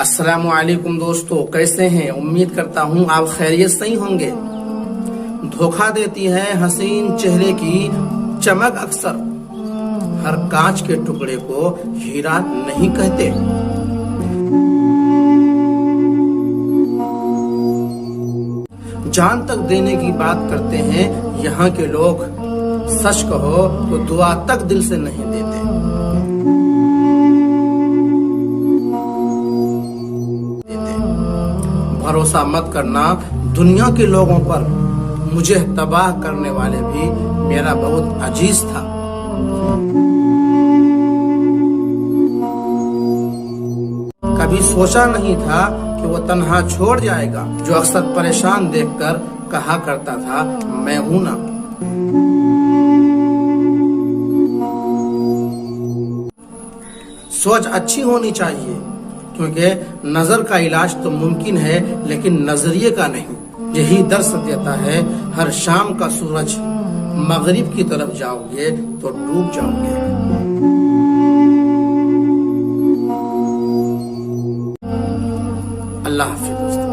अस्सलामु अलैकुम दोस्तों, कैसे हैं? उम्मीद करता हूँ आप खैरियत से ही होंगे। धोखा देती है हसीन चेहरे की चमक अक्सर, हर कांच के टुकड़े को हीरा नहीं कहते। जान तक देने की बात करते हैं यहाँ के लोग, सच कहो तो दुआ तक दिल से नहीं देते। भरोसा मत करना दुनिया के लोगों पर, मुझे तबाह करने वाले भी मेरा बहुत अजीज था। कभी सोचा नहीं था कि वो तन्हा छोड़ जाएगा, जो अक्सर परेशान देखकर कहा करता था मैं हूं ना। सोच अच्छी होनी चाहिए, क्योंकि नजर का इलाज तो मुमकिन है लेकिन नजरिए का नहीं। यही दर्श देता है हर शाम का सूरज, मगरिब की तरफ जाओगे तो डूब जाओगे। अल्लाह हाफिज़ दोस्तों।